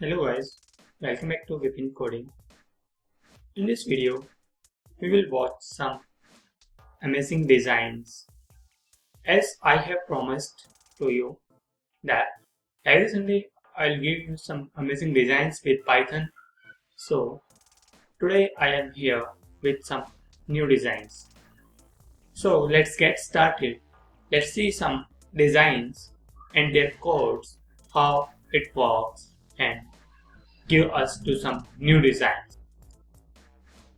Hello guys, welcome back to Vipin Coding. In this video, we will watch some amazing designs. As I have promised to you that every Sunday I'll give you some amazing designs with Python. So today I am here with some new designs. So let's get started. Let's see some designs and their codes, how it works, and give us to some new designs.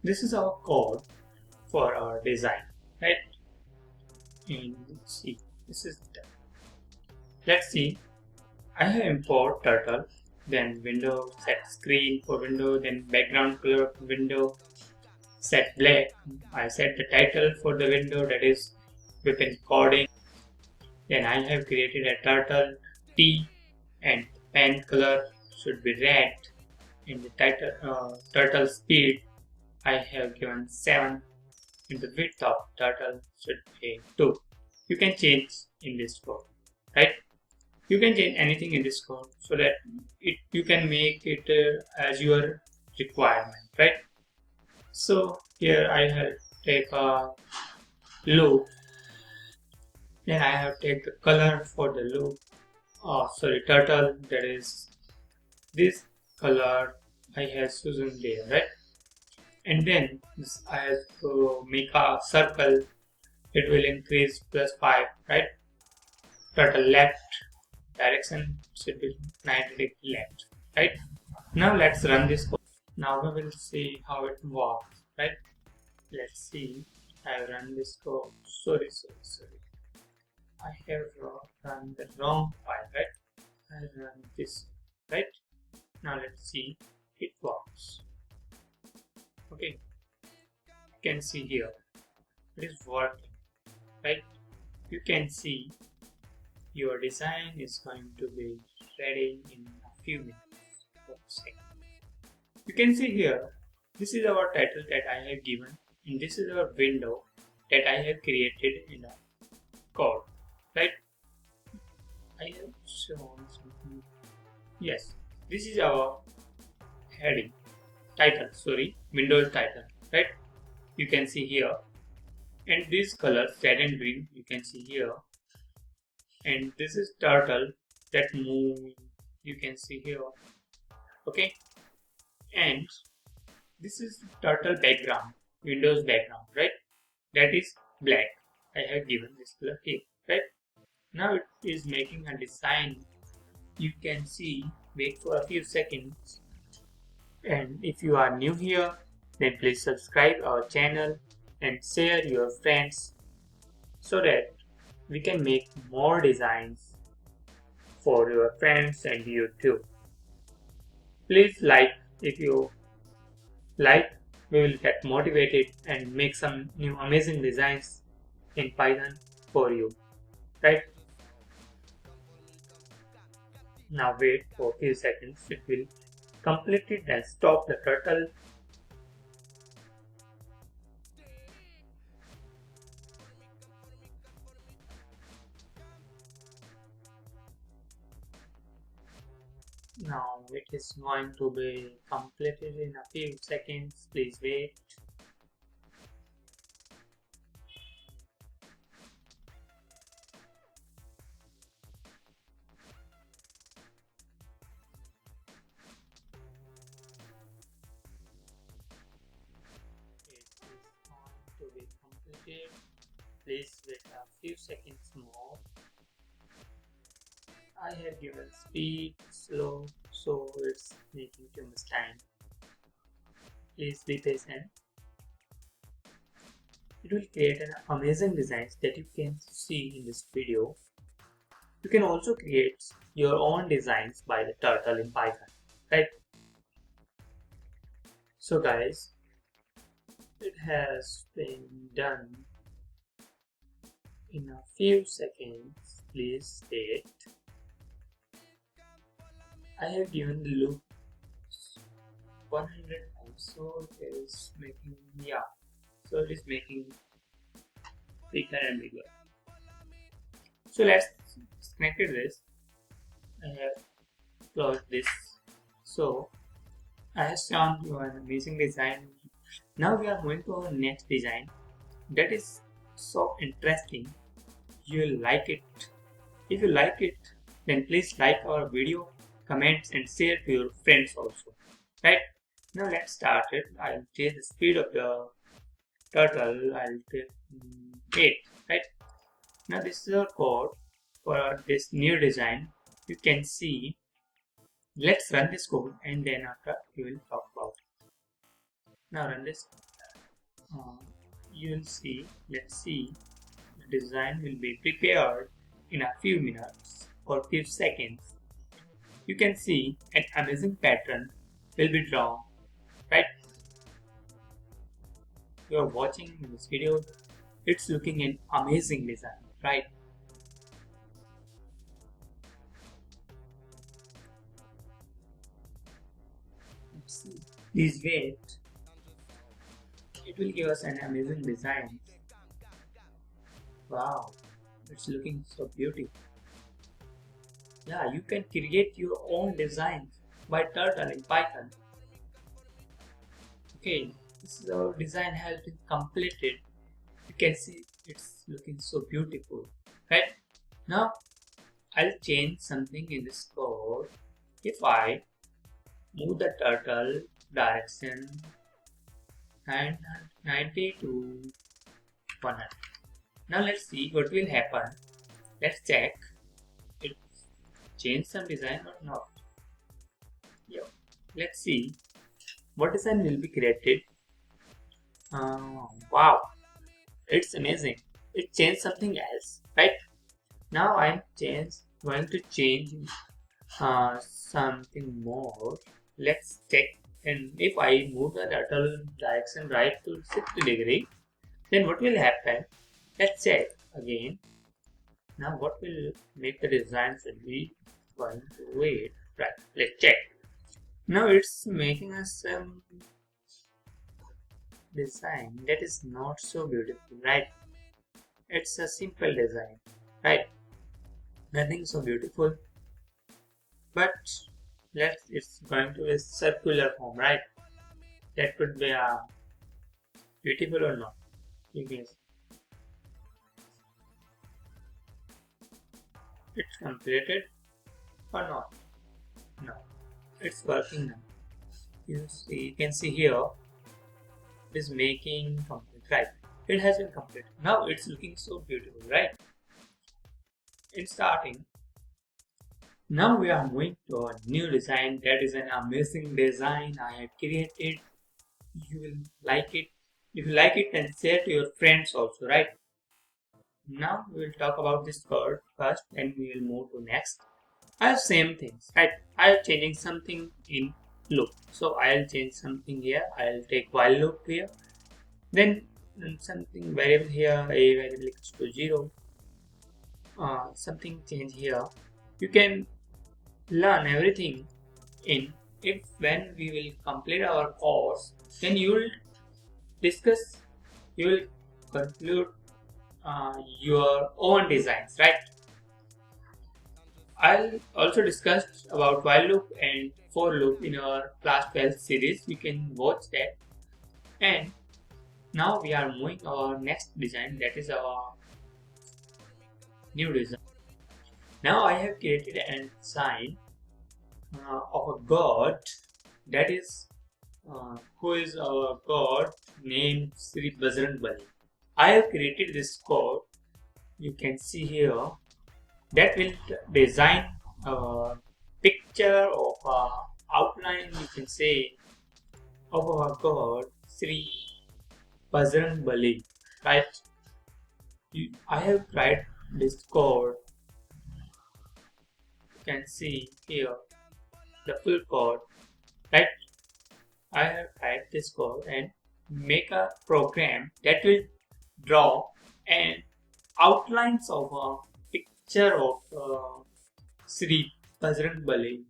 This is our code for our design, right? And let's see, this is the, let's see, I have import turtle, then window, set screen for window, then background color for window, set black. I set the title for the window, that is Vipin coding. Then I have created a turtle T, and pen color should be red. In the title turtle speed I have given 7, and the width of turtle should be 2. You can change in this code, right? You can change anything in this code so that you can make it as your requirement, right? So here I have take a loop, then I have take the color for the loop. Turtle, that is this color I have chosen there, right? And then I have to make a circle. It will increase +5, right? Turtle left direction should be 90 degree left, right? Now let's run this code. Now we will see how it works, right? Let's see. I run this code. Sorry. I have run the wrong file, right? I run this, right? Now let's see it works. Okay, you can see here it is working, right? You can see your design is going to be ready in a few minutes. You can see here this is our title that I have given, and this is our window that I have created in a code, right? I have shown something. Yes, this is our heading title, Windows title, right? You can see here, and these colors red and green you can see here, and this is turtle that moving you can see here, okay? And this is turtle background, Windows background, right? That is black. I have given this color here, right? Now it is making a design. You can see, wait for a few seconds. And if you are new here, then please subscribe our channel and share your friends so that we can make more designs for your friends and you too. Please like. If you like, we will get motivated and make some new amazing designs in Python for you, right? Now wait for a few seconds, it will complete it and stop the turtle. Now it is going to be completed in a few seconds, please wait. It is going to be completed. Please wait a few seconds more. I have given speed slow, so it's making too much time. Please be patient. It will create an amazing designs that you can see in this video. You can also create your own designs by the turtle in Python, right? So guys, it has been done in a few seconds. Please wait. I have given the loop 100 times, so it is making, so it is making bigger and bigger. So let's disconnect this. I have closed this So I have shown you an amazing design. Now we are moving to our next design that is so interesting. You will like it. If you like it, then please like our video, comments and share to your friends also. Right? Now let's start it. I'll change the speed of the turtle. I'll take 8. Right? Now this is our code for this new design. You can see. Let's run this code and then after we will talk about it. Now run this. Uh, you will see. Let's see. The design will be prepared in a few minutes or few seconds. You can see an amazing pattern will be drawn, right? You are watching this video. It's looking an amazing design, right? Let's see. Please wait. It will give us an amazing design. Wow, it's looking so beautiful. Yeah, you can create your own designs by turtle in Python. Okay, this is our design has been completed. You can see it's looking so beautiful, right? Now I'll change something in this code. If I move the turtle direction 90 to 100. Now let's see what will happen. Let's check it change some design or not. Yeah. Let's see what design will be created. Wow, it's amazing. It changed something else, right? Now I'm going to change something more. Let's check. And if I move the turtle direction right to 60 degree, then what will happen? Let's check again. Now what will make the design should be going to wait. Right, let's check. Now it's making us some design that is not so beautiful, right? It's a simple design, right? Nothing so beautiful. But it's going to be a circular form, right? That could be beautiful or not. You guess. It's completed or not? No. It's working now. You can see here it is making complete, right? It has been completed. Now it's looking so beautiful, right? In starting. Now we are moving to a new design. That is an amazing design I have created. You will like it. If you like it, then share to your friends also, right? Now we will talk about this code first, and we will move to next. I have same things, right? I am changing something in loop. So I'll change something here. I'll take while loop here. Then something variable here, a variable equals to 0. Something change here. You can learn everything in if when we will complete our course, then you will discuss, you will conclude your own designs, right? I'll also discuss about while loop and for loop in our class 12 series. You can watch that. And now we are moving our next design, that is our new design. Now I have created a sign of a god, that is who is our god named Sri Bajrang Bali. I have created this code. You can see here that will design a picture of outline, you can say, of our god Sri Bajrang Bali, right? I have tried this code. You can see here the full code, right? I have typed this code and make a program that will draw and outlines of a picture of Sri Bajrang Bali.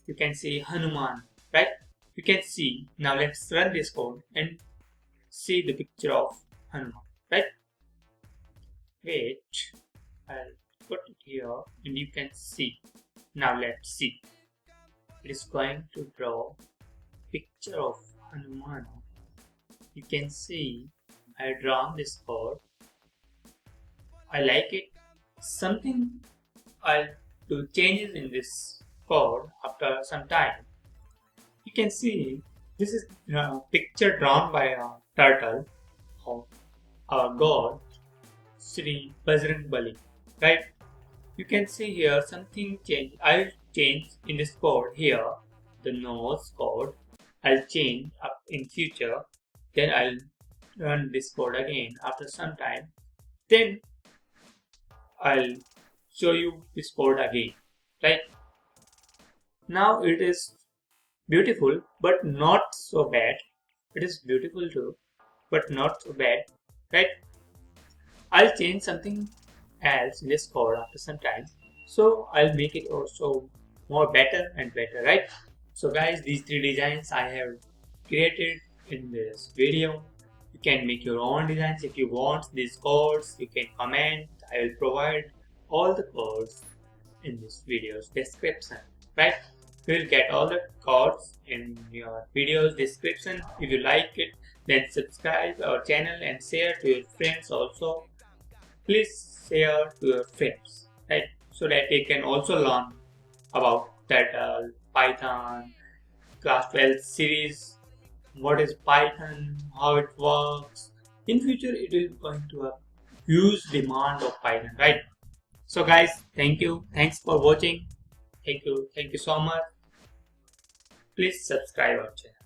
You can see Hanuman, right? You can see. Now let's run this code and see the picture of Hanuman, right? Wait, I'll put it here and you can see. Now let's see. it is going to draw picture of Hanuman. You can see I have drawn this code. I like it. Something I'll do changes in this code after some time. You can see this is a picture drawn by a turtle of our god Sri Bajrang Bali, right? You can see here something changed. I'll change in this code here the nose code. I'll change up in future. Then I'll run this code again after some time. Then I'll show you this code again, right? Now it is beautiful but not so bad. It is beautiful too but not so bad, right? I'll change something else in this code after some time, so I'll make it also more better and better, right? So guys, these three designs I have created in this video. You can make your own designs if you want these codes. You can comment. I will provide all the codes in this video's description, right? You will get all the codes in your video's description. If you like it, then subscribe our channel and share to your friends also. Please share to your friends, right? So that they can also learn about Turtle, Python, class 12 series, what is Python, how it works. In future, it is going to have huge demand of Python, right? So guys, thank you. Thanks for watching. Thank you. Thank you so much. Please subscribe our channel.